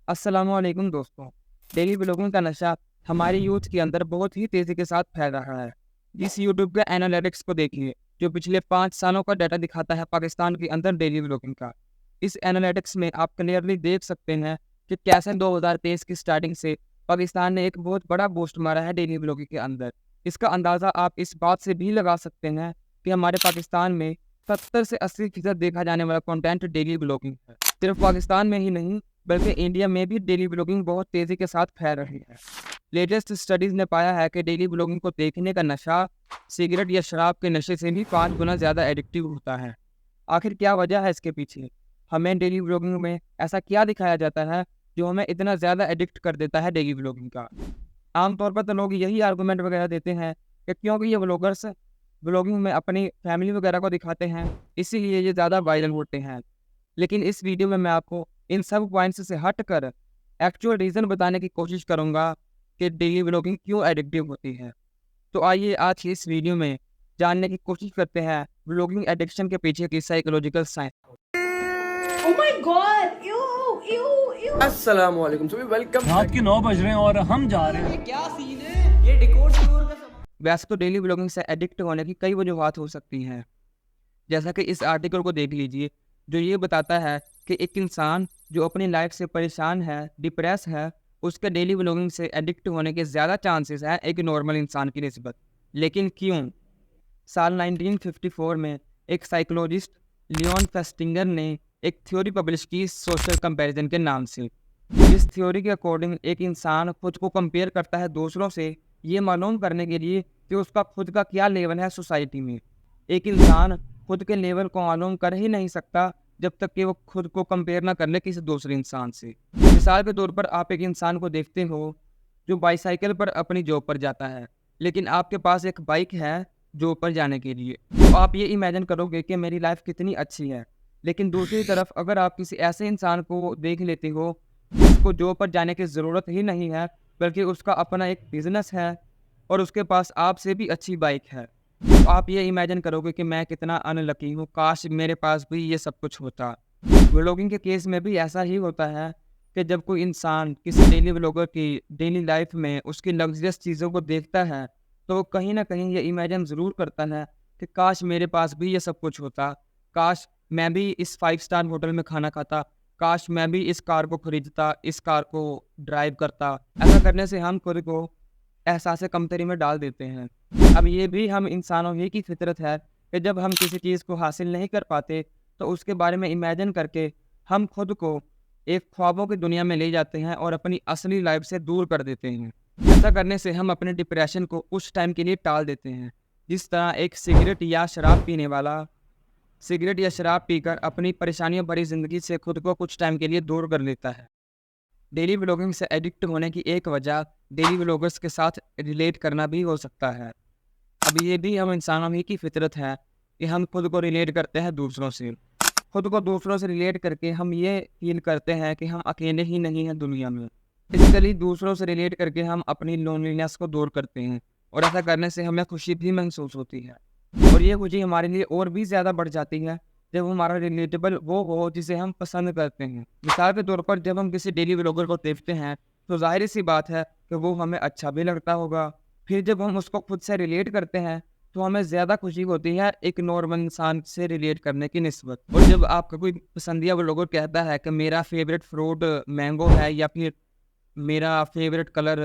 अस्सलामुअलैकुम दोस्तों। Daily vlogging का नशा हमारी यूथ के अंदर बहुत ही तेज़ी के साथ फैल रहा है। इस यूट्यूब के एनालिटिक्स को देखिए, जो पिछले 5 सालों का डाटा दिखाता है पाकिस्तान के अंदर डेली व्लॉगिंग का। इस एनालिटिक्स में आप क्लियरली देख सकते हैं कि कैसे 2023 की स्टार्टिंग से पाकिस्तान ने एक बहुत बड़ा बूस्ट मारा है डेली व्लॉगिंग के अंदर। इसका अंदाज़ा आप इस बात से भी लगा सकते हैं कि हमारे पाकिस्तान में 70 से 80% देखा जाने वाला कंटेंट डेली व्लॉगिंग है। सिर्फ पाकिस्तान में ही नहीं, बल्कि इंडिया में भी डेली व्लॉगिंग बहुत तेज़ी के साथ फैल रही है। लेटेस्ट स्टडीज़ ने पाया है कि डेली व्लॉगिंग को देखने का नशा सिगरेट या शराब के नशे से भी 5 गुना ज़्यादा एडिक्टिव होता है। आखिर क्या वजह है इसके पीछे? हमें डेली व्लॉगिंग में ऐसा क्या दिखाया जाता है जो हमें इतना ज़्यादा एडिक्ट कर देता है डेली व्लॉगिंग का? आमतौर पर तो लोग यही आर्गूमेंट वगैरह देते हैं कि क्योंकि ये व्लॉगर्स व्लॉगिंग में अपनी फैमिली वगैरह को दिखाते हैं, इसीलिए ये ज़्यादा वायरल होते हैं। लेकिन इस वीडियो में मैं आपको इन सब पॉइंट्स से हटकर एक्चुअल रीज़न बताने की कोशिश करूँगा कि डेली व्लॉगिंग क्यों एडिक्टिव होती है। तो आइए आज की इस वीडियो में जानने की कोशिश करते हैं व्लॉगिंग एडिक्शन के पीछे की psychological science. Oh my god! Ew! Ew! Ew! अस्सलामुअलैकुम सभी वेलकम। रात के 9 बज रहे हैं और हम जा रहे हैं। वैसे तो डेली व्लॉगिंग से एडिक्ट होने की कई वजूहत हो सकती हैं, जैसा कि इस आर्टिकल को देख लीजिए, जो ये बताता है कि एक इंसान जो अपनी लाइफ से परेशान है, डिप्रेस है, उसके डेली व्लॉगिंग से एडिक्ट होने के ज़्यादा चांसेस हैं एक नॉर्मल इंसान की निस्बत। लेकिन क्यों? साल 1954 में एक साइकोलॉजिस्ट लियोन फेस्टिंगर ने एक थ्योरी पब्लिश की सोशल कंपैरिजन के नाम से। इस थ्योरी के अकॉर्डिंग एक इंसान खुद को कंपेयर करता है दूसरों से, ये मालूम करने के लिए कि उसका खुद का क्या लेवल है सोसाइटी में। एक इंसान खुद के लेवल को मालूम कर ही नहीं सकता जब तक कि वो खुद को कंपेयर ना कर ले किसी दूसरे इंसान से। मिसाल के तौर पर आप एक इंसान को देखते हो जो बाईसाइकिल पर अपनी जॉब पर जाता है, लेकिन आपके पास एक बाइक है जॉब पर जाने के लिए, तो आप ये इमेजिन करोगे कि मेरी लाइफ कितनी अच्छी है। लेकिन दूसरी तरफ अगर आप किसी ऐसे इंसान को देख लेते हो जिसको जॉब पर जाने की ज़रूरत ही नहीं है, बल्कि उसका अपना एक बिजनेस है और उसके पास आपसे भी अच्छी बाइक है, तो आप ये इमेजिन करोगे कि मैं कितना अनलकी हूँ, काश मेरे पास भी ये सब कुछ होता। व्लॉगिंग के केस में भी ऐसा ही होता है कि जब कोई इंसान किसी डेली व्लॉगर की डेली लाइफ में उसकी लग्जरियस चीज़ों को देखता है, तो वो कहीं ना कहीं ये इमेजिन ज़रूर करता है कि काश मेरे पास भी ये सब कुछ होता, काश मैं भी इस 5 स्टार होटल में खाना खाता, काश मैं भी इस कार को खरीदता, इस कार को ड्राइव करता। ऐसा करने से हम खुद को एहसास कमतरी में डाल देते हैं। अब ये भी हम इंसानों ही की फितरत है कि जब हम किसी चीज़ को हासिल नहीं कर पाते, तो उसके बारे में इमेजिन करके हम खुद को एक ख्वाबों की दुनिया में ले जाते हैं और अपनी असली लाइफ से दूर कर देते हैं। ऐसा करने से हम अपने डिप्रेशन को उस टाइम के लिए टाल देते हैं, जिस तरह एक सिगरेट या शराब पीने वाला सिगरेट या शराब पीकर अपनी परेशानियों भरी ज़िंदगी से खुद को कुछ टाइम के लिए दूर कर लेता है। डेली व्लॉगिंग से एडिक्ट होने की एक वजह डेली व्लॉगर्स के साथ रिलेट करना भी हो सकता है। अब ये भी हम इंसानों ही की फितरत है कि हम खुद को रिलेट करते हैं दूसरों से। खुद को दूसरों से रिलेट करके हम ये फील करते हैं कि हम अकेले ही नहीं हैं दुनिया में। फिजिकली दूसरों से रिलेट करके हम अपनी लोनलीनेस को दूर करते हैं और ऐसा करने से हमें खुशी भी महसूस होती है। और ये खुशी हमारे लिए और भी ज़्यादा बढ़ जाती है जब हमारा रिलेटेबल वो हो जिसे हम पसंद करते हैं। मिसाल के तौर पर जब हम किसी डेली व्लॉगर को देखते हैं, तो ज़ाहिर सी बात है कि वो हमें अच्छा भी लगता होगा। फिर जब हम उसको खुद से रिलेट करते हैं, तो हमें ज़्यादा खुशी होती है एक नॉर्मल इंसान से रिलेट करने की निस्बत। और जब आपका कोई पसंदीदा व्लॉगर कहता है कि मेरा फेवरेट फ्रूट मैंगो है, या फिर मेरा फेवरेट कलर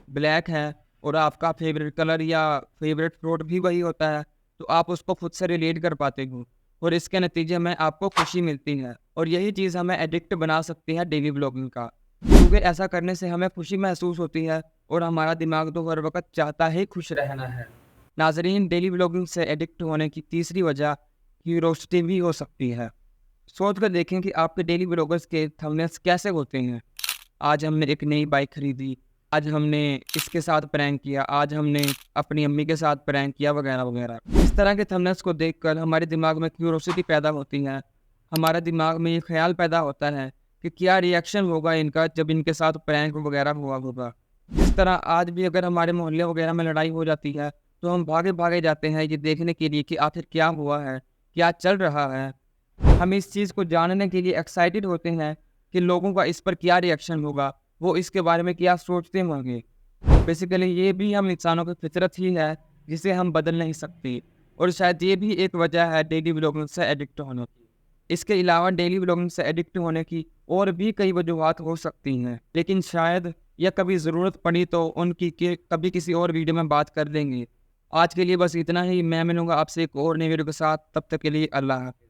ब्लैक है, और आपका फेवरेट कलर या फेवरेट फ्रूट भी वही होता है, तो आप उसको खुद से रिलेट कर पाते हो और इसके नतीजे में आपको खुशी मिलती है। और यही चीज़ हमें एडिक्ट बना सकती है डेली व्लॉगिंग का, क्योंकि ऐसा करने से हमें खुशी महसूस होती है और हमारा दिमाग तो हर वक्त चाहता है खुश रहना है। नाजरीन, डेली व्लॉगिंग से एडिक्ट होने की तीसरी वजह क्यूरोसिटी भी हो सकती है। सोच कर देखें कि आपके डेली व्लॉगर्स के थंबनेल्स कैसे होते हैं। आज हमने एक नई बाइक खरीदी, आज हमने इसके साथ प्रैंक किया, आज हमने अपनी अम्मी के साथ प्रैंक किया, वगैरह वगैरह। इस तरह के थंबनेल्स को देखकर हमारे दिमाग में क्यूरोसिटी पैदा होती है। हमारे दिमाग में ये ख्याल पैदा होता है कि क्या रिएक्शन होगा इनका जब इनके साथ प्रैंक वगैरह हुआ होगा। इस तरह आज भी अगर हमारे मोहल्ले वगैरह में लड़ाई हो जाती है, तो हम भागे भागे जाते हैं ये देखने के लिए कि आखिर क्या हुआ है, क्या चल रहा है। हम इस चीज़ को जानने के लिए एक्साइटेड होते हैं कि लोगों का इस पर क्या रिएक्शन होगा, वो इसके बारे में क्या सोचते होंगे। बेसिकली ये भी हम इंसानों की फितरत ही है जिसे हम बदल नहीं सकते, और शायद ये भी एक वजह है डेली व्लॉगिंग से एडिक्ट होने की। इसके अलावा डेली व्लॉगिंग से एडिक्ट होने की और भी कई वजूहत हो सकती हैं, लेकिन शायद या कभी ज़रूरत पड़ी तो उनकी कभी किसी और वीडियो में बात कर देंगे। आज के लिए बस इतना ही। मैं मिलूंगा आपसे एक और नई वीडियो के साथ। तब तक के लिए अल्लाह हाफ़िज़।